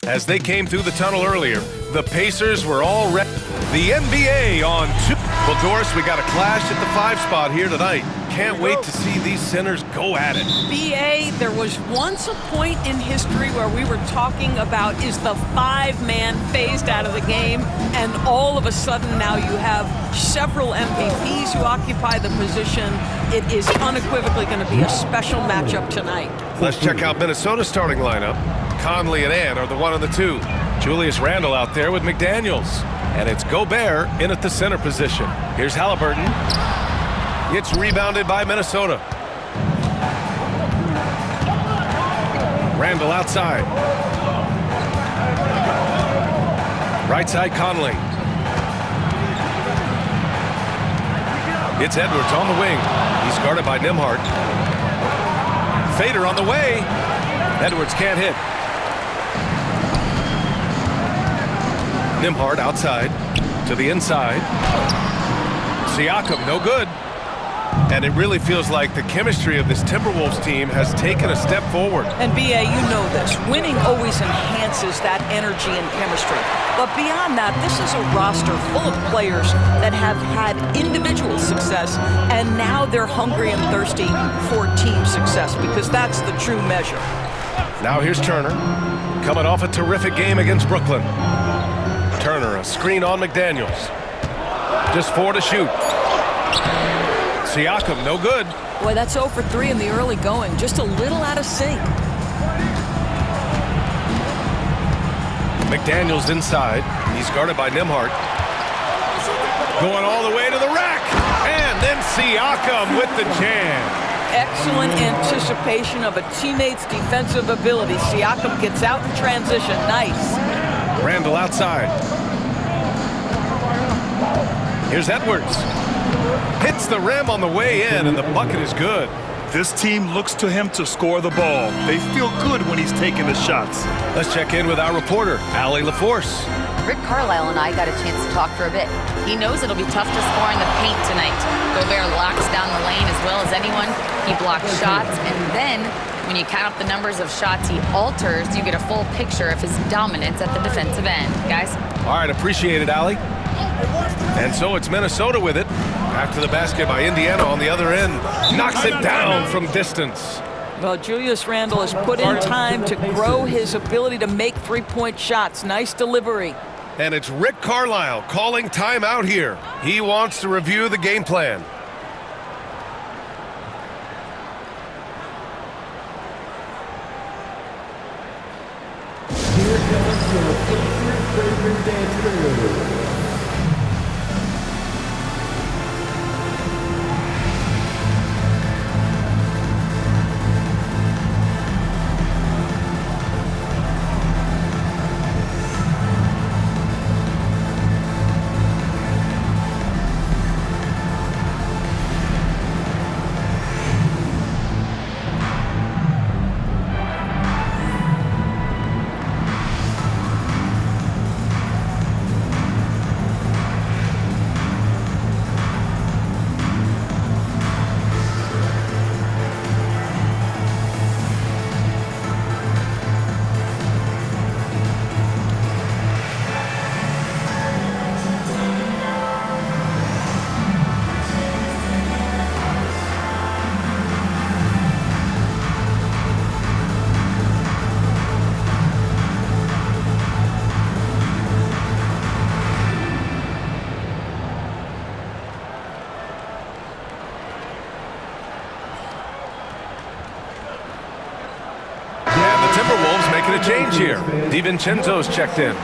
As they came through the tunnel earlier, the Pacers were already the NBA on 2. Well, Doris, we got a clash at the 5 spot here tonight. Can't wait to see these centers go at it. BA, there was once a point in history where we were talking about, is the 5-man phased out of the game? And all of a sudden now you have several MVPs who occupy the position. It is unequivocally going to be a special matchup tonight. Let's check out Minnesota's starting lineup. Conley and Ann are the 1 and the 2. Julius Randle out there with McDaniels. And it's Gobert in at the center position. Here's Halliburton. It's rebounded by Minnesota. Randle outside. Right side Conley. It's Edwards on the wing. He's guarded by Nembhard. Fader on the way. Edwards can't hit. Nembhard outside to the inside. Siakam no good. And it really feels like the chemistry of this Timberwolves team has taken a step forward. And BA, you know this. Winning always enhances that energy and chemistry. But beyond that, this is a roster full of players that have had individual success, and now they're hungry and thirsty for team success, because that's the true measure. Now here's Turner, coming off a terrific game against Brooklyn. Turner, a screen on McDaniels. Just 4 to shoot. Siakam, no good. Boy, that's 0 for 3 in the early going. Just a little out of sync. McDaniels inside. He's guarded by Nembhard. Going all the way to the rack. And then Siakam with the jam. Excellent anticipation of a teammate's defensive ability. Siakam gets out in transition. Nice. Randle outside. Here's Edwards. Hits the rim on the way in, and the bucket is good. This team looks to him to score the ball. They feel good when he's taking the shots. Let's check in with our reporter, Allie LaForce. Rick Carlisle and I got a chance to talk for a bit. He knows it'll be tough to score in the paint tonight. Gobert locks down the lane as well as anyone. He blocks shots, and then when you count up the numbers of shots he alters, you get a full picture of his dominance at the defensive end. Guys? All right, appreciate it, Allie. And so it's Minnesota with it. After the basket by Indiana on the other end. Knocks it down from distance. Well, Julius Randle has put in time to grow his ability to make three-point shots. Nice delivery. And it's Rick Carlisle calling timeout here. He wants to review the game plan. Here comes your favorite dancer. Timberwolves making a change here. DiVincenzo's checked in.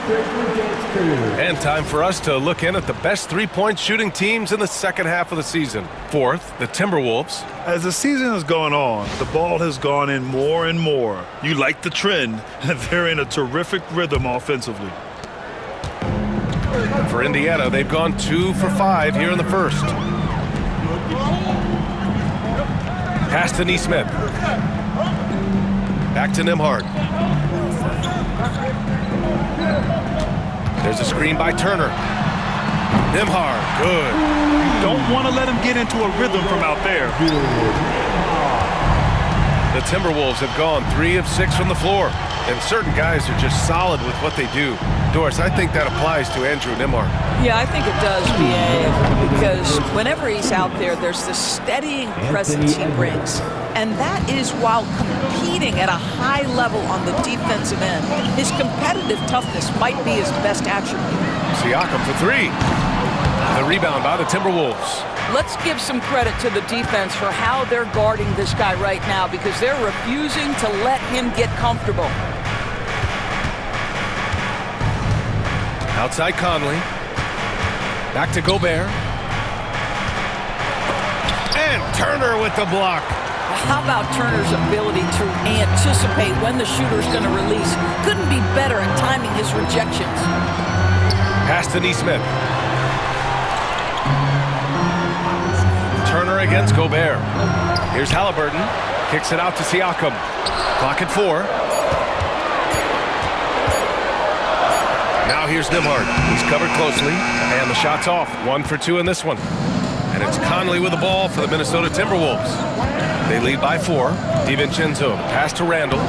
And time for us to look in at the best three-point shooting teams in the second half of the season. Fourth, the Timberwolves. As the season has gone on, the ball has gone in more and more. You like the trend, and they're in a terrific rhythm offensively. For Indiana, they've gone 2 for 5 here in the first. Pass to Nesmith. Back to Nembhard. There's a screen by Turner. Nembhard, good. You don't want to let him get into a rhythm from out there. The Timberwolves have gone 3 of 6 from the floor. and certain guys are just solid with what they do. Doris, I think that applies to Andrew Nembhard. Yeah, I think it does, BA, because whenever he's out there, there's this steadying presence he brings. And that is while competing at a high level on the defensive end. His competitive toughness might be his best attribute. Siakam for three. The rebound by the Timberwolves. Let's give some credit to the defense for how they're guarding this guy right now, because they're refusing to let him get comfortable. Outside Conley. Back to Gobert. And Turner with the block. How about Turner's ability to anticipate when the shooter's going to release? Couldn't be better at timing his rejections. Pass to Nesmith. Turner against Gobert. Here's Halliburton. Kicks it out to Siakam. Clock at 4. Now here's Nembhard. He's covered closely, and the shot's off. 1 for 2 in this one. And it's Conley with the ball for the Minnesota Timberwolves. They lead by 4. DiVincenzo, pass to Randall.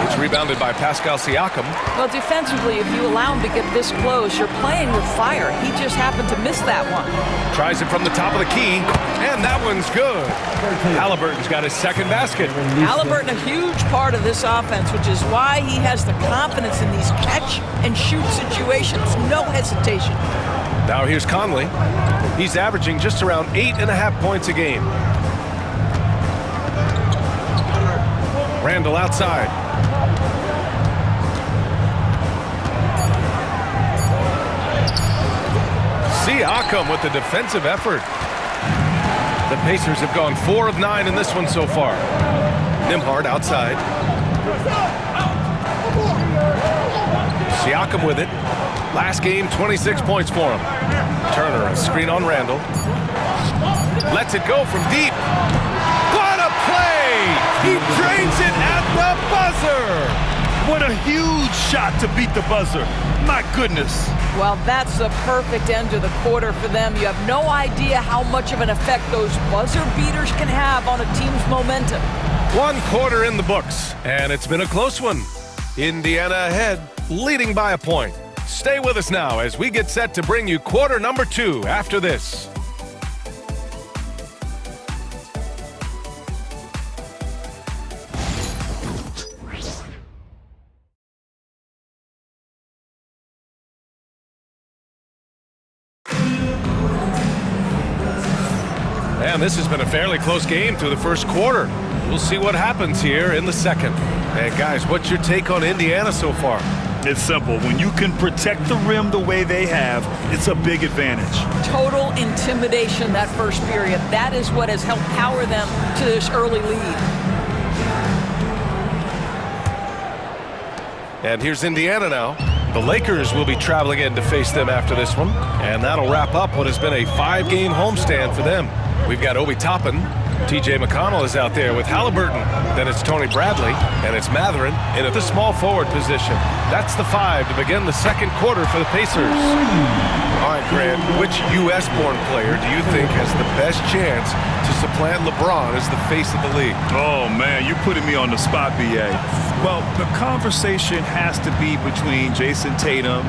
It's rebounded by Pascal Siakam. Well, defensively, if you allow him to get this close, you're playing with fire. He just happened to miss that one. Tries it from the top of the key, and that one's good. Halliburton's got his second basket. Halliburton, a huge part of this offense, which is why he has the confidence in these catch-and-shoot situations. No hesitation. Now here's Conley. He's averaging just around 8.5 points a game. Randall outside. Siakam with the defensive effort. The Pacers have gone 4 of 9 in this one so far. Nembhard outside. Siakam with it. Last game, 26 points for him. Turner, a screen on Randall. Lets it go from deep. What a play! He drains it at the buzzer! What a huge shot to beat the buzzer. My goodness. Well, that's the perfect end to the quarter for them. You have no idea how much of an effect those buzzer beaters can have on a team's momentum. 1 quarter in the books, and it's been a close one. Indiana ahead, leading by a point. Stay with us now as we get set to bring you quarter number 2 after this. And this has been a fairly close game through the first quarter. We'll see what happens here in the second. And guys, what's your take on Indiana so far? It's simple. When you can protect the rim the way they have, it's a big advantage. Total intimidation that first period. That is what has helped power them to this early lead. And here's Indiana now. The Lakers will be traveling in to face them after this one. And that'll wrap up what has been a 5-game homestand for them. We've got Obi Toppin. T.J. McConnell is out there with Halliburton. Then it's Tony Bradley, and it's Mathurin in at the small forward position. That's the 5 to begin the second quarter for the Pacers. All right, Grant, which U.S.-born player do you think has the best chance to supplant LeBron as the face of the league? Oh, man, you're putting me on the spot, B.A. Well, the conversation has to be between Jason Tatum,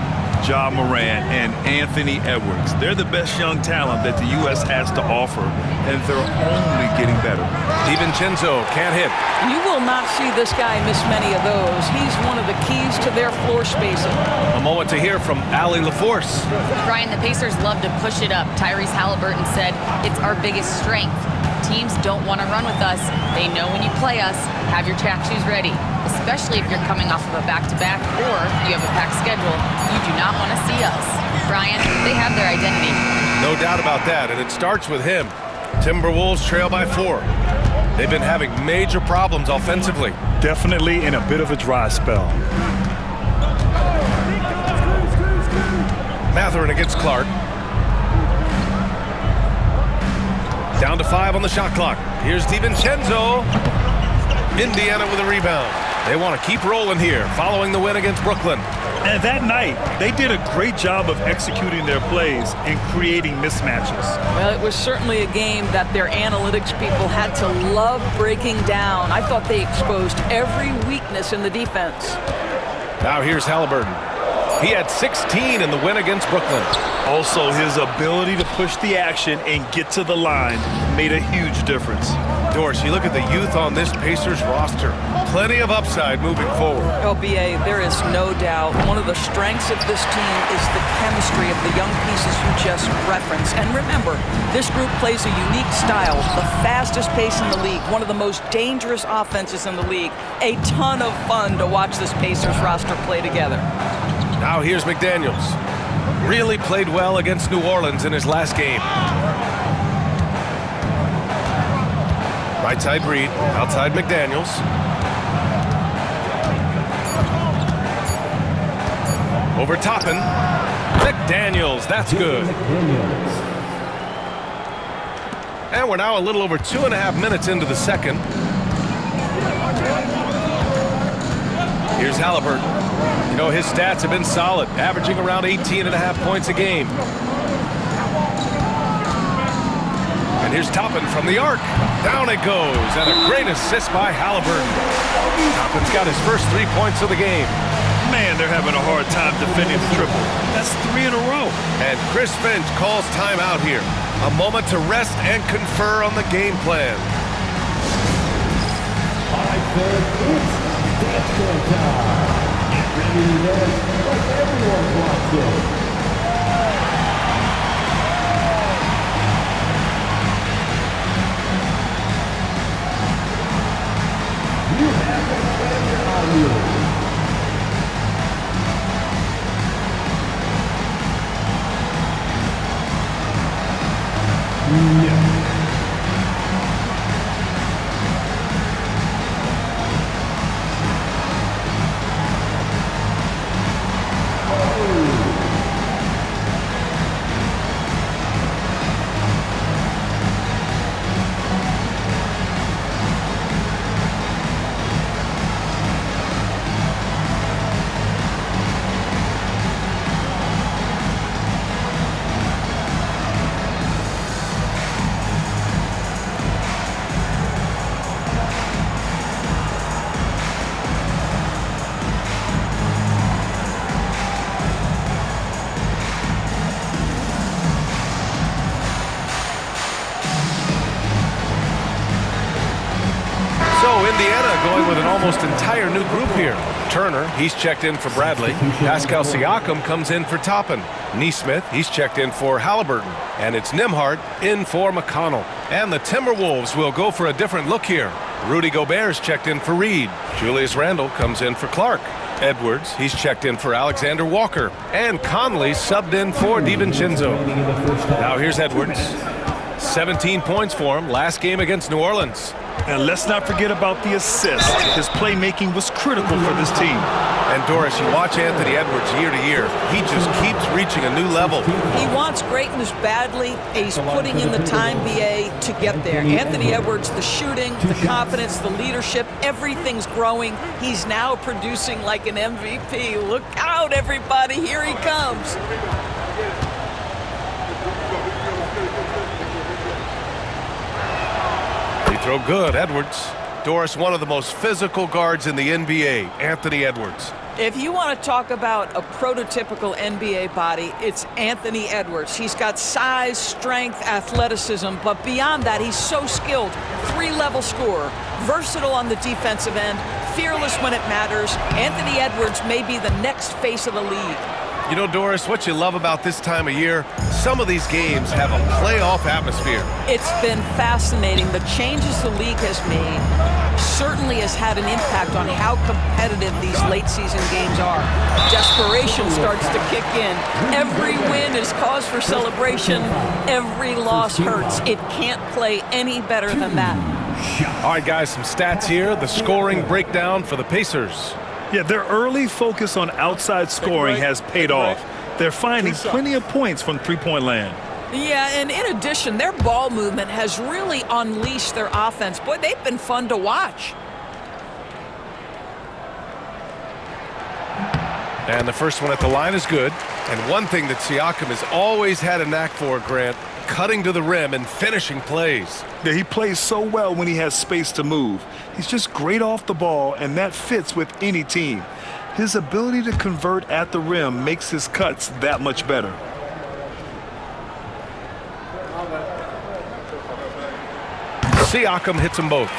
Ja Morant, and Anthony Edwards. They're the best young talent that the U.S. has to offer, and they're only getting better. DiVincenzo can't hit. You will not see this guy miss many of those. He's one of the keys to their floor spacing. A moment to hear from Allie LaForce. Brian, the Pacers love to push it up. Tyrese Halliburton said it's our biggest strength. Teams don't want to run with us. They know when you play us, have your track shoes ready, especially if you're coming off of a back-to-back or you have a packed schedule. You do not want to see us. Brian, they have their identity. No doubt about that, and it starts with him. Timberwolves trail by 4. They've been having major problems offensively. Definitely in a bit of a dry spell. Mathurin against Clark. Down to 5 on the shot clock. Here's DiVincenzo. Indiana with a rebound. They want to keep rolling here following the win against Brooklyn. And that night, they did a great job of executing their plays and creating mismatches. Well, it was certainly a game that their analytics people had to love breaking down. I thought they exposed every weakness in the defense. Now here's Halliburton. He had 16 in the win against Brooklyn. Also, his ability to push the action and get to the line made a huge difference. Doris, you look at the youth on this Pacers roster. Plenty of upside moving forward. Oh, B.A., there is no doubt one of the strengths of this team is the chemistry of the young pieces you just referenced. And remember, this group plays a unique style, the fastest pace in the league, one of the most dangerous offenses in the league. A ton of fun to watch this Pacers roster play together. Now here's McDaniels. Really played well against New Orleans in his last game. Right side Reed, outside McDaniels. Over Toppin. McDaniels, that's good. And we're now a little over 2.5 minutes into the second. Here's Halliburton. You know, his stats have been solid, averaging around 18.5 points a game. And here's Toppin from the arc. Down it goes, and a great assist by Halliburton. Toppin's got his first 3 points of the game. Man, they're having a hard time defending the triple. That's 3 in a row. And Chris Finch calls timeout here. A moment to rest and confer on the game plan. 5 minutes, it's dance time. Get ready to dance like everyone wants to. You have a pleasure audio. Indiana going with an almost entire new group here. Turner, he's checked in for Bradley. Pascal Siakam comes in for Toppin. Neesmith, he's checked in for Halliburton. And it's Nembhard in for McConnell. And the Timberwolves will go for a different look here. Rudy Gobert's checked in for Reed. Julius Randle comes in for Clark. Edwards, he's checked in for Alexander Walker. And Conley subbed in for DiVincenzo. Now here's Edwards. 17 points for him last game against New Orleans. And let's not forget about the assist. His playmaking was critical for this team. And Doris, you watch Anthony Edwards year to year. He just keeps reaching a new level. He wants greatness badly, and he's putting in the time, BA, to get there. Anthony Edwards, the shooting, the confidence, the leadership, everything's growing. He's now producing like an MVP. Look out, everybody. Here he comes. Throw good, Edwards. Doris, one of the most physical guards in the NBA, Anthony Edwards. If you want to talk about a prototypical NBA body, it's Anthony Edwards. He's got size, strength, athleticism, but beyond that, he's so skilled. 3-level scorer, versatile on the defensive end, fearless when it matters. Anthony Edwards may be the next face of the league. You know, Doris, what you love about this time of year, some of these games have a playoff atmosphere. It's been fascinating. The changes the league has made certainly has had an impact on how competitive these late season games are. Desperation starts to kick in. Every win is cause for celebration. Every loss hurts. It can't play any better than that. All right, guys, some stats here. The scoring breakdown for the Pacers. Yeah, their early focus on outside scoring has paid off. They're finding plenty of points from three-point land. Yeah, and in addition, their ball movement has really unleashed their offense. Boy, they've been fun to watch. And the first one at the line is good. And one thing that Siakam has always had a knack for, Grant, cutting to the rim and finishing plays. Yeah, he plays so well when he has space to move. He's just great off the ball, and that fits with any team. His ability to convert at the rim makes his cuts that much better. Siakam hits them both.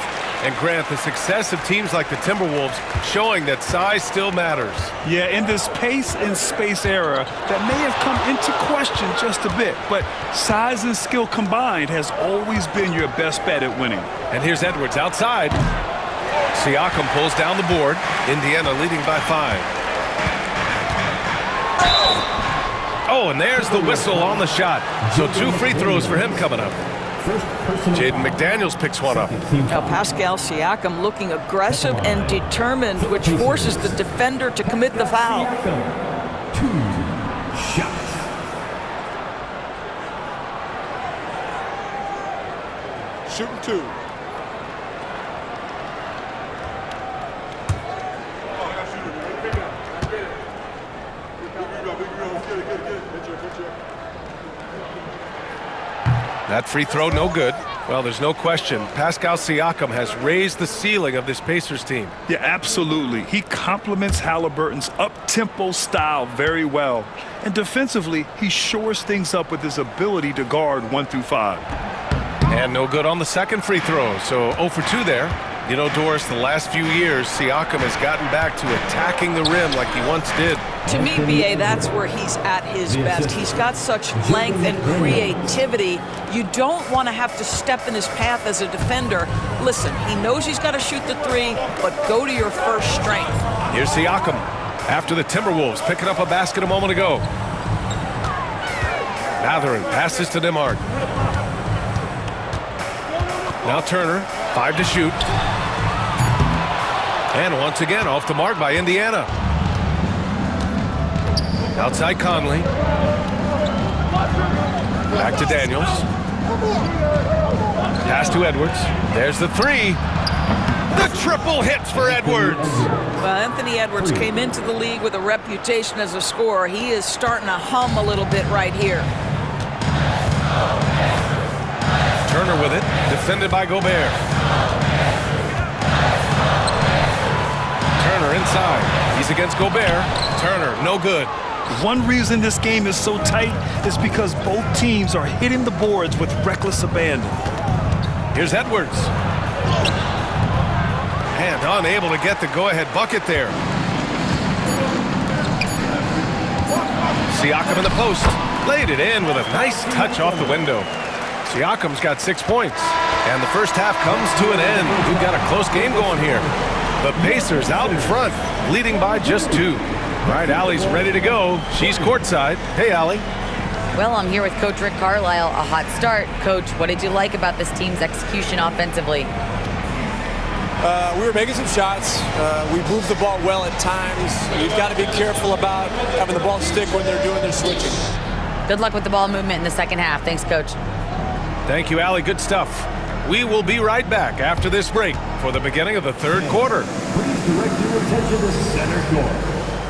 And Grant, the success of teams like the Timberwolves showing that size still matters. Yeah, in this pace and space era, that may have come into question just a bit, but size and skill combined has always been your best bet at winning. And here's Edwards outside. Siakam pulls down the board. Indiana leading by 5. Oh, and there's the whistle on the shot. So 2 free throws for him coming up. Jaden McDaniels picks one up. Now Pascal Siakam looking aggressive and determined, which forces the defender to commit the foul. 2 shots. Shooting 2. That free throw no good. Well, there's no question. Pascal Siakam has raised the ceiling of this Pacers team. Yeah, absolutely. He complements Halliburton's up-tempo style very well. And defensively, he shores things up with his ability to guard 1 through 5. And no good on the second free throw, so 0 for 2 there. You know, Doris, the last few years, Siakam has gotten back to attacking the rim like he once did. To me, B.A., that's where he's at his best. He's got such length and creativity. You don't want to have to step in his path as a defender. Listen, he knows he's got to shoot the 3, but go to your first strength. Here's Siakam after the Timberwolves picking up a basket a moment ago. Mathurin passes to Demard. Now Turner, 5 to shoot. And once again, off the mark by Indiana. Outside Conley. Back to Daniels. Pass to Edwards. There's the 3. The triple hits for Edwards. Well, Anthony Edwards came into the league with a reputation as a scorer. He is starting to hum a little bit right here. Turner with it, defended by Gobert. Turner inside. He's against Gobert. Turner, no good. One reason this game is so tight is because both teams are hitting the boards with reckless abandon. Here's Edwards. And unable to get the go-ahead bucket there. Siakam in the post. Laid it in with a nice touch off the window. Siakam's got 6 points. And the first half comes to an end. We've got a close game going here. The Pacers out in front, leading by just 2. All right, Allie's ready to go. She's courtside. Hey, Allie. Well, I'm here with Coach Rick Carlisle. A hot start. Coach, what did you like about this team's execution offensively? We were making some shots. We moved the ball well at times. You've got to be careful about having the ball stick when they're doing their switching. Good luck with the ball movement in the second half. Thanks, Coach. Thank you, Allie. Good stuff. We will be right back after this break for the beginning of the third quarter. Please direct your attention to center court.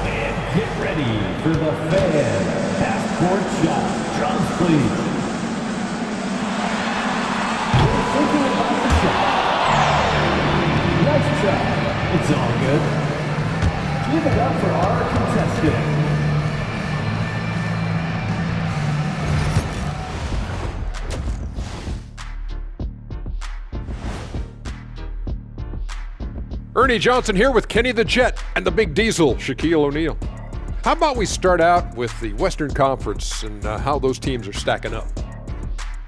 And get ready for the fan half-court shot. Drums, please. We're thinking about the shot. Nice try. It's all good. Give it up for our contestant. Ernie Johnson here with Kenny the Jet and the Big Diesel, Shaquille O'Neal. How about we start out with the Western Conference and how those teams are stacking up?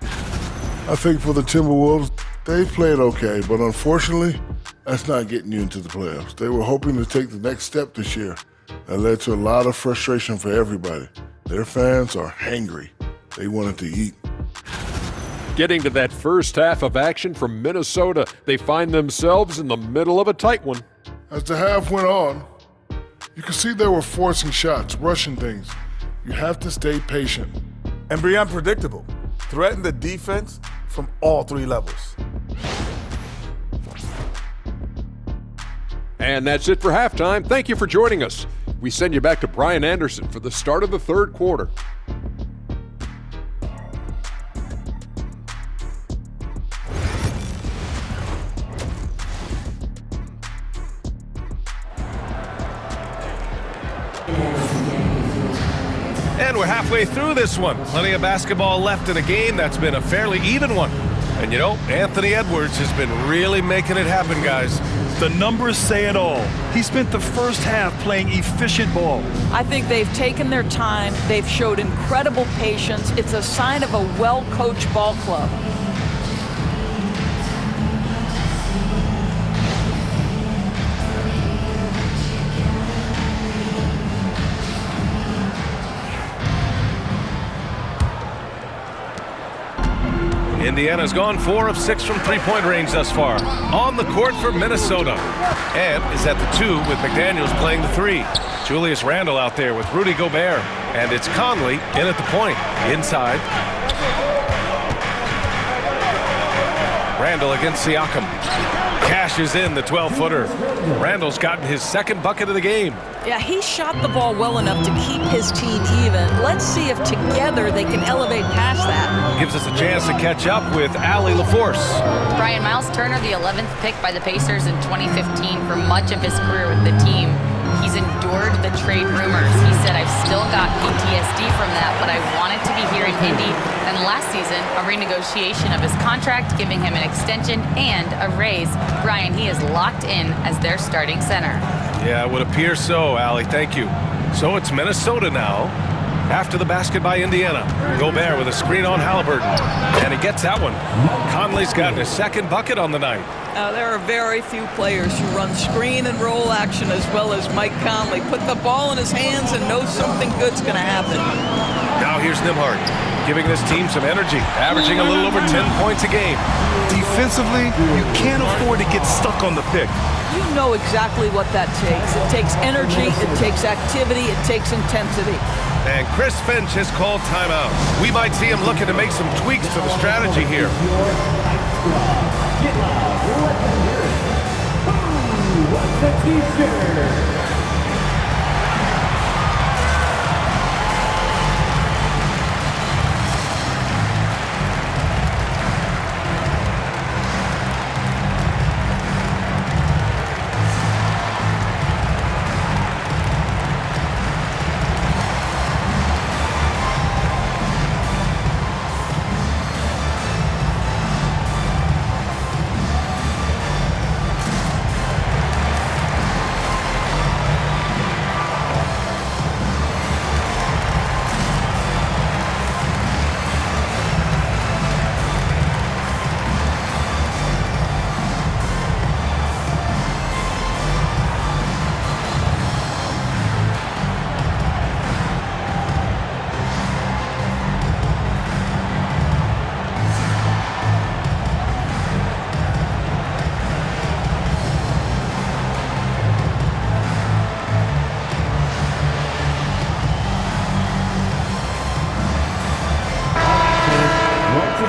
I think for the Timberwolves, they played okay, but unfortunately, that's not getting you into the playoffs. They were hoping to take the next step this year. That led to a lot of frustration for everybody. Their fans are hangry. They wanted to eat. Getting to that first half of action from Minnesota, they find themselves in the middle of a tight one. As the half went on, you could see they were forcing shots, rushing things. You have to stay patient. And be unpredictable. Threaten the defense from all 3 levels. And that's it for halftime. Thank you for joining us. we send you back to Brian Anderson for the start of the third quarter. And we're halfway through this one. Plenty of basketball left in a game that's been a fairly even one. And you know, Anthony Edwards has been really making it happen, guys. The numbers say it all. He spent the first half playing efficient ball. I think they've taken their time. They've showed incredible patience. It's a sign of a well-coached ball club. Indiana's gone 4 of 6 from three-point range thus far. On the court for Minnesota. And is at the 2 with McDaniels playing the 3. Julius Randle out there with Rudy Gobert. And it's Conley in at the point. Inside. Randle against Siakam. Cashes in the 12-footer. Randle's gotten his second bucket of the game. Yeah, he shot the ball well enough to keep his team even. Let's see if together they can elevate past that. Gives us a chance to catch up with Allie LaForce. Brian, Miles Turner, the 11th pick by the Pacers in 2015 for much of his career with the team. He's endured the trade rumors. He said, I've still got PTSD from that, but I wanted to be here in Indy. And last season, a renegotiation of his contract, giving him an extension and a raise. Brian, he is locked in as their starting center. Yeah, it would appear so, Allie. Thank you. So it's Minnesota now. After the basket by Indiana. Gobert with a screen on Halliburton. And he gets that one. Conley's gotten his second bucket on the night. There are very few players who run screen and roll action as well as Mike Conley. Put the ball in his hands and knows something good's going to happen. Now here's Nembhard, giving this team some energy, averaging a little over 10 points a game. Defensively, you can't afford to get stuck on the pick. You know exactly what that takes. It takes energy, it takes activity, it takes intensity. And Chris Finch has called timeout. We might see him looking to make some tweaks to the strategy here. Get loud, let them hear it. Who wants a t-shirt?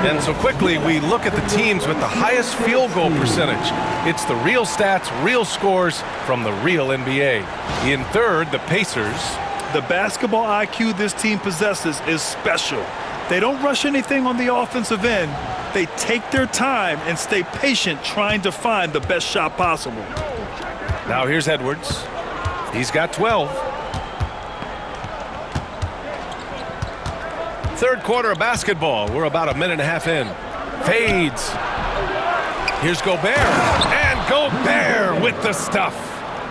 And so quickly, we look at the teams with the highest field goal percentage. It's the real stats, real scores from the real NBA. In third, the Pacers. The basketball IQ this team possesses is special. They don't rush anything on the offensive end. They take their time and stay patient trying to find the best shot possible. Now here's Edwards. He's got 12. Third quarter of basketball. We're about a minute and a half in. Fades. Here's Gobert. And Gobert with the stuff.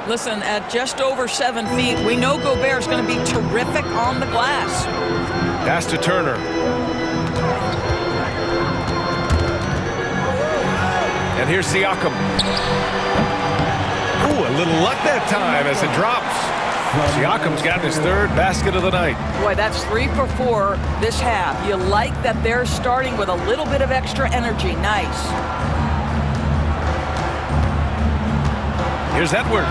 Listen, at just over 7 feet, we know Gobert's going to be terrific on the glass. Pass to Turner. And here's Siakam. Ooh, a little luck that time as it drops. Siakam's gotten his third basket of the night. Boy, that's 3 for 4 this half. You like that they're starting with a little bit of extra energy. Nice. Here's Edwards.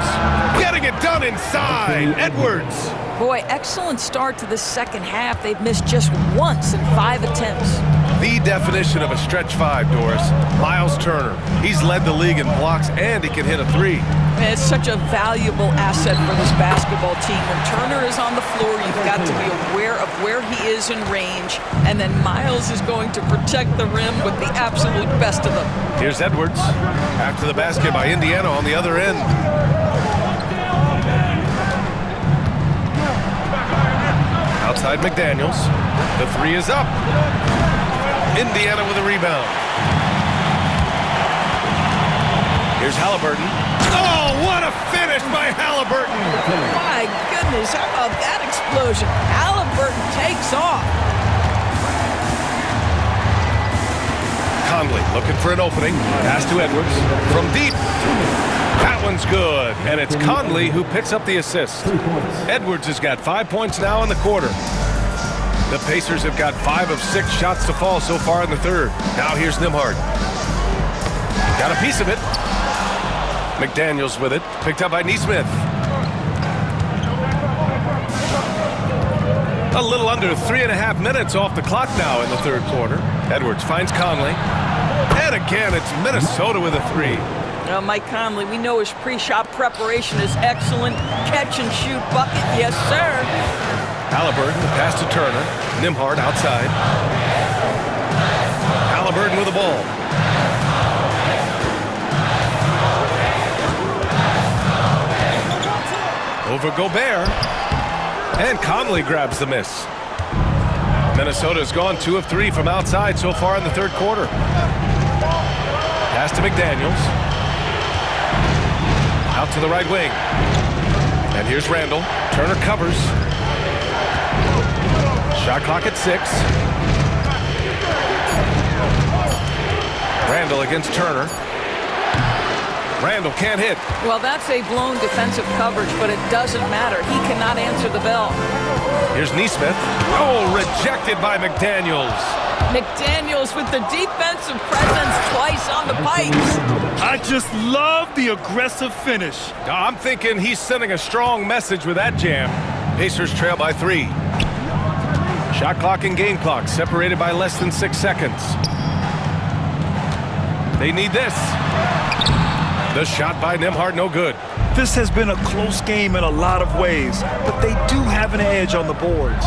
Getting it done inside. Edwards. Boy, excellent start to the second half. They've missed just once in 5 attempts. The definition of a stretch five, Doris. Miles Turner. He's led the league in blocks, and he can hit a three. It's such a valuable asset for this basketball team. When Turner is on the floor, you've got to be aware of where he is in range, and then Miles is going to protect the rim with the absolute best of them. Here's Edwards. After the basket by Indiana on the other end. Outside McDaniels. The three is up. Indiana with a rebound. Here's Halliburton. Oh, what a finish by Halliburton! My goodness, how about that explosion? Halliburton takes off. Conley looking for an opening. Pass to Edwards. From deep. That one's good. And it's Conley who picks up the assist. Edwards has got 5 points now in the quarter. The Pacers have got 5 of 6 shots to fall so far in the third. Now here's Nembhard. Got a piece of it. McDaniels with it. Picked up by Nesmith. A little under 3.5 minutes off the clock now in the third quarter. Edwards finds Conley. And again, it's Minnesota with a three. Mike Conley, we know his pre-shot preparation is excellent. Catch and shoot bucket, yes sir. Halliburton, pass to Turner. Nembhard outside. Halliburton with the ball. Over Gobert. And Conley grabs the miss. Minnesota's gone 2 of 3 from outside so far in the third quarter. Pass to McDaniels. Out to the right wing. And here's Randall. Turner covers. Shot clock at 6. Randall against Turner. Randall can't hit. Well, that's a blown defensive coverage, but it doesn't matter. He cannot answer the bell. Here's Nesmith. Oh, rejected by McDaniels. McDaniels with the defensive presence twice on the pipes. I just love the aggressive finish. I'm thinking he's sending a strong message with that jam. Pacers trail by 3. Shot clock and game clock separated by less than 6 seconds. They need this. The shot by Nembhard, no good. This has been a close game in a lot of ways, but they do have an edge on the boards.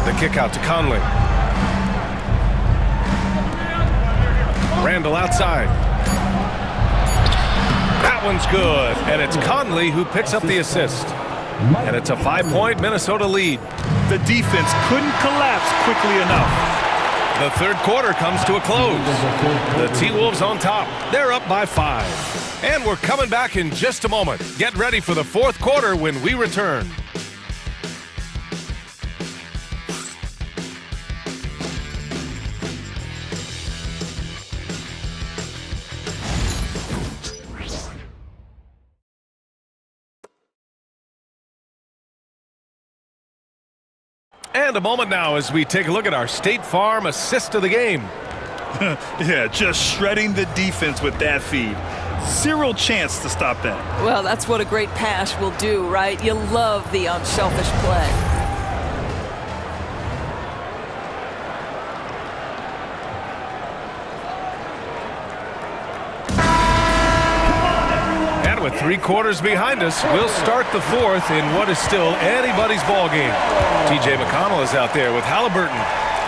The kick out to Conley. Randall outside. That one's good, and it's Conley who picks up the assist. And it's a 5-point Minnesota lead. The defense couldn't collapse quickly enough. The third quarter comes to a close. The T-Wolves on top. They're up by 5. And we're coming back in just a moment. Get ready for the fourth quarter when we return. And a moment now as we take a look at our State Farm assist of the game. Yeah, just shredding the defense with that feed. Zero chance to stop that. Well, that's what a great pass will do, right? You love the unselfish play. And with 3 quarters behind us, we'll start the fourth in what is still anybody's ball game. T.J. McConnell is out there with Halliburton.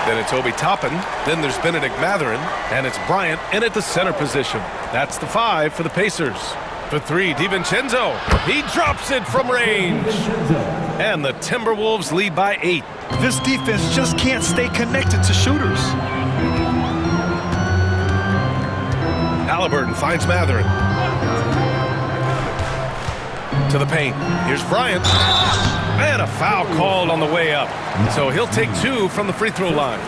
Then it's Obi Toppin. Then there's Benedict Mathurin. And it's Bryant in at the center position. That's the 5 for the Pacers. For 3, DiVincenzo. He drops it from range. And the Timberwolves lead by 8. This defense just can't stay connected to shooters. Halliburton finds Mathurin. To the paint. Here's Bryant. And a foul called on the way up. So he'll take 2 from the free throw line.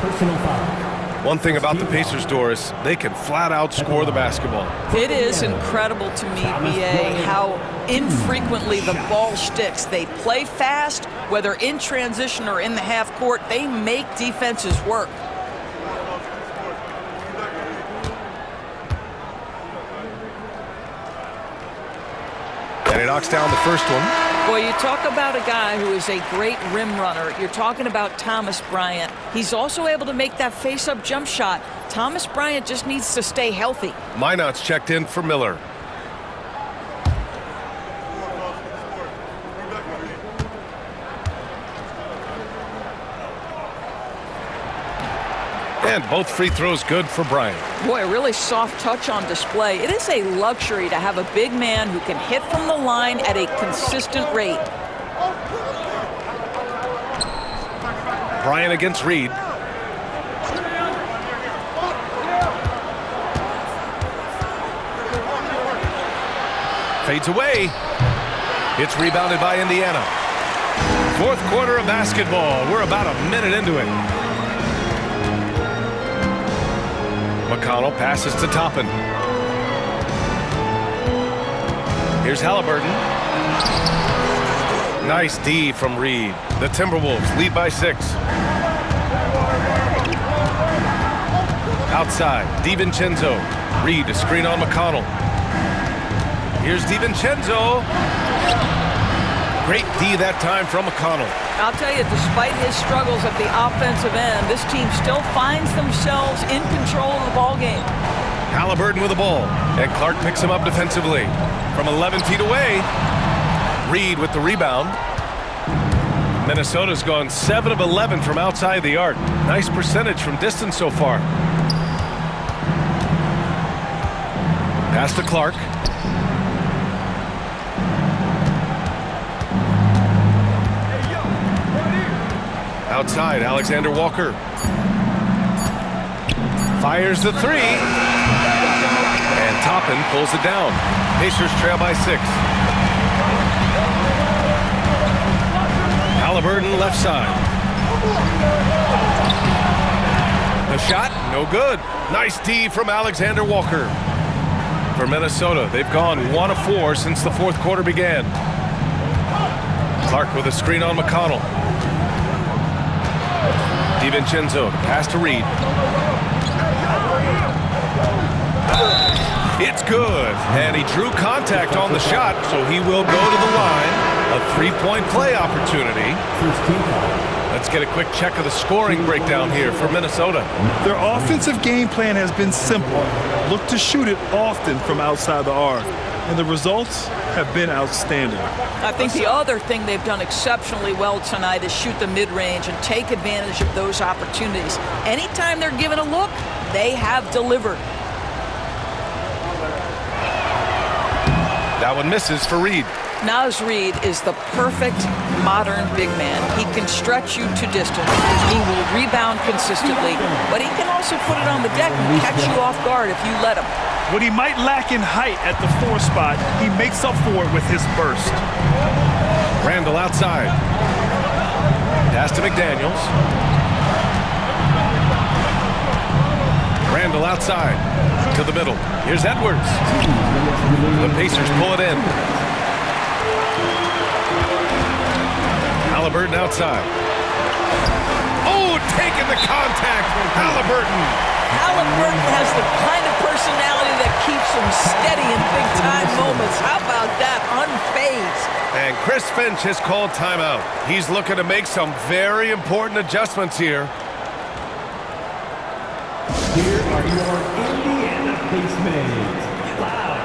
One thing about the Pacers, Doris, they can flat out score the basketball. It is incredible to me, B.A., how infrequently the ball sticks. They play fast, whether in transition or in the half court. They make defenses work. And he knocks down the first one. Well, you talk about a guy who is a great rim runner. You're talking about Thomas Bryant. He's also able to make that face-up jump shot. Thomas Bryant just needs to stay healthy. Minot's checked in for Miller. And both free throws good for Bryant. Boy, a really soft touch on display. It is a luxury to have a big man who can hit from the line at a consistent rate. Bryant against Reed. Fades away. It's rebounded by Indiana. Fourth quarter of basketball. We're about a minute into it. McConnell passes to Toppin. Here's Halliburton. Nice D from Reed. The Timberwolves lead by 6. Outside, DiVincenzo. Reed, a screen on McConnell. Here's DiVincenzo. Great D that time from McConnell. I'll tell you, despite his struggles at the offensive end, this team still finds themselves in control of the ball game. Halliburton with the ball, and Clark picks him up defensively. From 11 feet away, Reed with the rebound. Minnesota's gone 7 of 11 from outside the arc. Nice percentage from distance so far. Pass to Clark. Outside, Alexander Walker. Fires the 3. And Toppin pulls it down. Pacers trail by 6. Halliburton left side. The shot, no good. Nice D from Alexander Walker. For Minnesota, they've gone 1 of 4 since the fourth quarter began. Clark with a screen on McConnell. DiVincenzo, pass to Reed. It's good, and he drew contact on the shot, so he will go to the line. A three-point play opportunity. Let's get a quick check of the scoring breakdown here for Minnesota. Their offensive game plan has been simple. Look to shoot it often from outside the arc, and the results have been outstanding. I think the other thing they've done exceptionally well tonight is shoot the mid-range and take advantage of those opportunities. Anytime they're given a look, they have delivered. That one misses for Reed. Naz Reed is the perfect modern big man. He can stretch you to distance. He will rebound consistently, but he can also put it on the deck and catch you off guard if you let him. What he might lack in height at the 4 spot, he makes up for it with his burst. Randall outside. Pass to McDaniels. Randall outside to the middle. Here's Edwards. The Pacers pull it in. Halliburton outside. Oh, taking the contact. Halliburton. Halliburton has the kind of personality that keeps him steady in big-time moments. How about that? Unfazed. And Chris Finch has called timeout. He's looking to make some very important adjustments here. Here are your Indiana Pacers. Loud.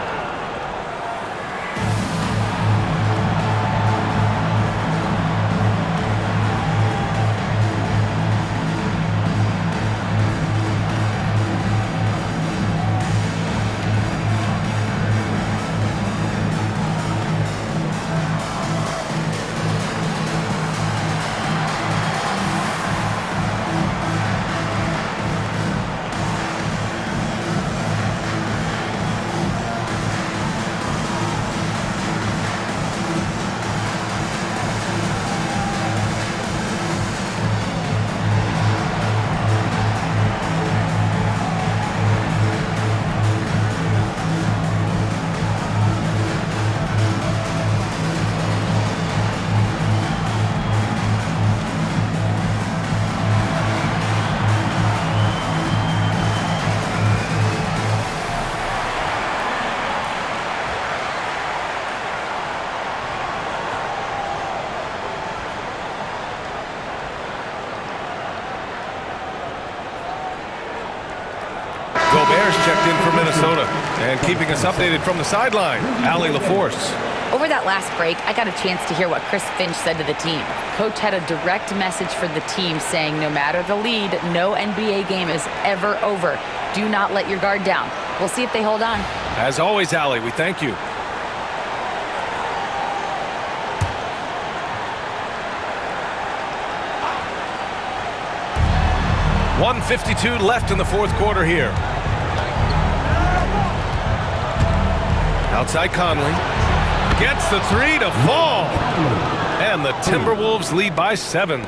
checked in for Minnesota. And keeping us updated from the sideline, Allie LaForce. Over that last break, I got a chance to hear what Chris Finch said to the team. Coach had a direct message for the team saying no matter the lead, no NBA game is ever over. Do not let your guard down. We'll see if they hold on. As always, Allie, we thank you. .152 left in the fourth quarter here. Outside Conley. Gets the three to fall. And the Timberwolves lead by 7.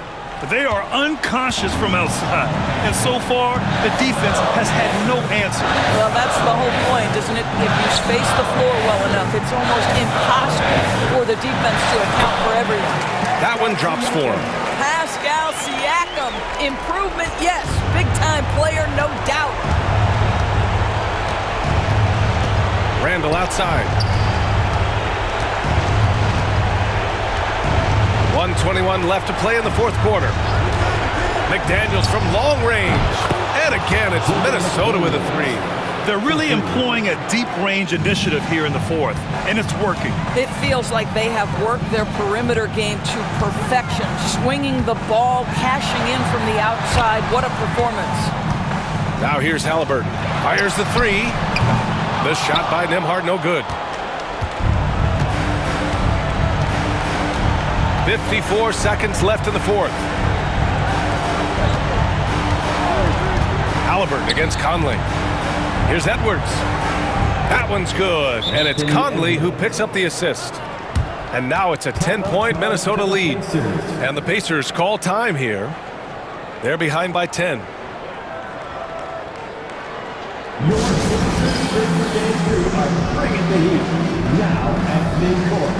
They are unconscious from outside. And so far, the defense has had no answer. Well, that's the whole point, isn't it? If you space the floor well enough, it's almost impossible for the defense to account for everyone. That one drops for him. Pascal Siakam. Improvement, yes. Big-time player, no doubt. Randall outside. 1:21 left to play in the fourth quarter. McDaniels from long range. And again, it's Minnesota with a 3. They're really employing a deep-range initiative here in the fourth, and it's working. It feels like they have worked their perimeter game to perfection, swinging the ball, cashing in from the outside. What a performance. Now here's Halliburton. Fires the 3. The shot by Nembhard, no good. 54 seconds left in the fourth. Halliburton against Conley. Here's Edwards. That one's good. And it's Conley who picks up the assist. And now it's a 10-point Minnesota lead. And the Pacers call time here. They're behind by 10. Your Pacers are bringing the heat. Now at midcourt.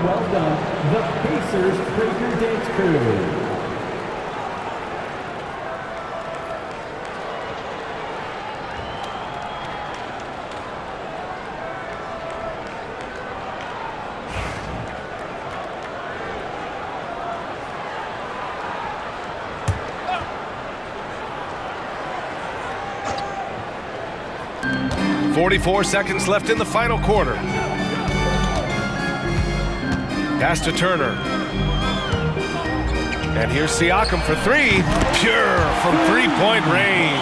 Well done, the Pacers Breaker Dance Crew. .44 seconds left in the final quarter. Pass to Turner. And here's Siakam for 3. Pure from three-point range.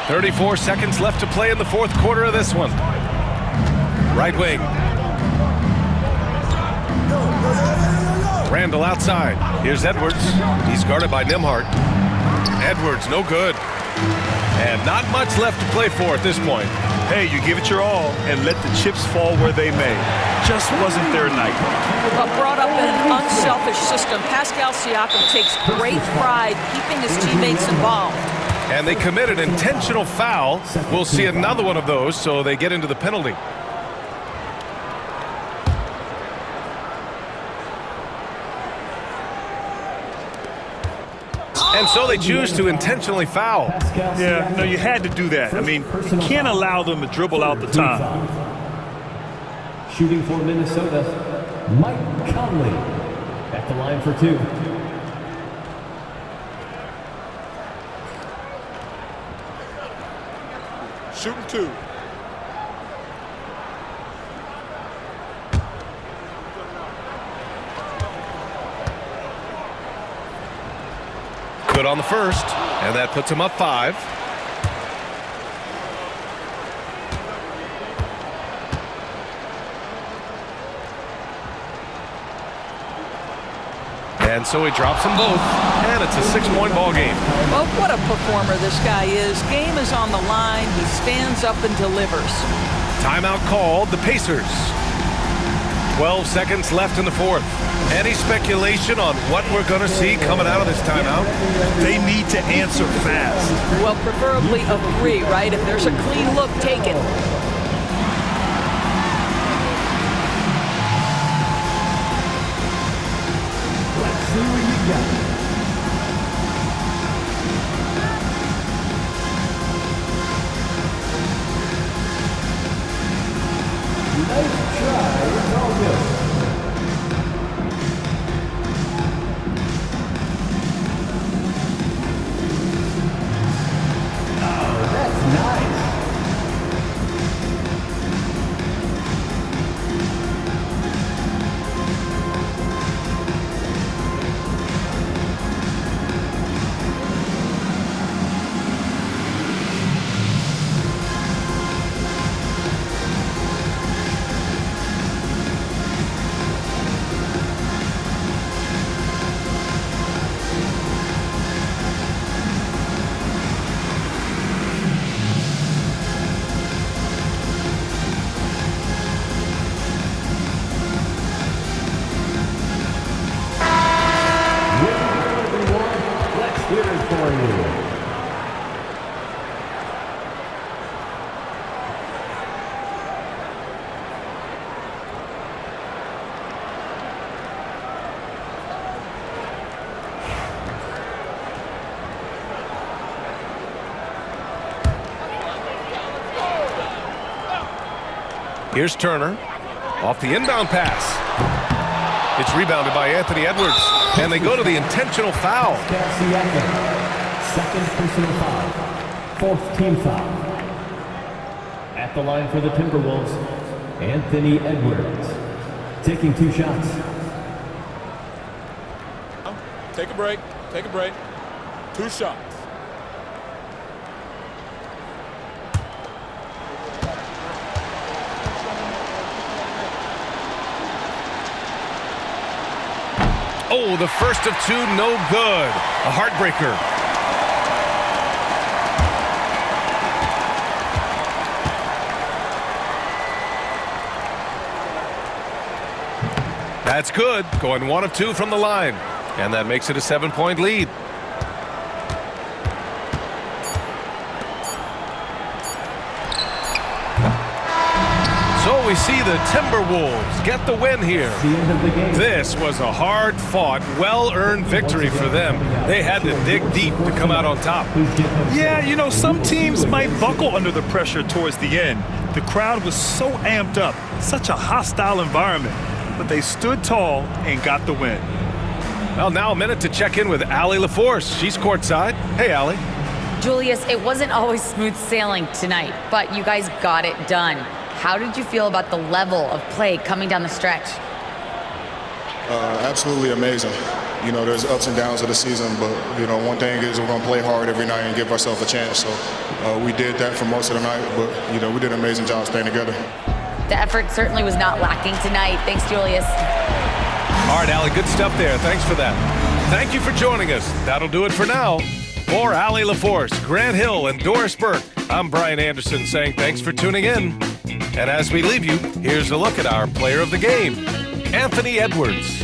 34 seconds left to play in the fourth quarter of this one. Right wing. Randall outside. Here's Edwards. He's guarded by Nembhard. Edwards, no good. And not much left to play for at this point. Hey, you give it your all and let the chips fall where they may. Just wasn't their night. Brought up in an unselfish system, Pascal Siakam takes great pride keeping his teammates involved. And they commit an intentional foul. We'll see another one of those, so they get into the penalty. And so they choose to intentionally foul. Yeah, no, you had to do that. I mean, you can't allow them to dribble out the time. Shooting for Minnesota, Mike Conley at the line for 2. shooting 2. Good on the first, and that puts him up 5. And so he drops them both, and it's a 6-point ball game. Well, what a performer this guy is. Game is on the line. He stands up and delivers. Timeout called, the Pacers. 12 seconds left in the fourth. Any speculation on what we're going to see coming out of this timeout? They need to answer fast. Well, preferably a 3, right? If there's a clean look, take it. Let's see what you got. Nice try. It's all good. Oh, that's nice. Here's Turner off the inbound pass. It's rebounded by Anthony Edwards, and they go to the intentional foul. Second personal foul. 4th team foul. At the line for the Timberwolves, Anthony Edwards. Taking 2 shots. Take a break. Take a break. 2 shots. Oh, the first of 2, no good. A heartbreaker. That's good. Going 1 of 2 from the line. And that makes it a 7-point lead. So we see the Timberwolves get the win here. This was a hard-fought, well-earned victory for them. They had to dig deep to come out on top. Yeah, you know, some teams might buckle under the pressure towards the end. The crowd was so amped up, such a hostile environment, but they stood tall and got the win. Well, now a minute to check in with Allie LaForce. She's courtside. Hey, Allie. Julius, it wasn't always smooth sailing tonight, but you guys got it done. How did you feel about the level of play coming down the stretch? Absolutely amazing. You know, there's ups and downs of the season, but, you know, one thing is we're going to play hard every night and give ourselves a chance. So we did that for most of the night, but, you know, we did an amazing job staying together. The effort certainly was not lacking tonight. Thanks, Julius. All right, Allie, good stuff there. Thanks for that. Thank you for joining us. That'll do it for now. For Allie LaForce, Grant Hill, and Doris Burke, I'm Brian Anderson saying thanks for tuning in. And as we leave you, here's a look at our player of the game, Anthony Edwards.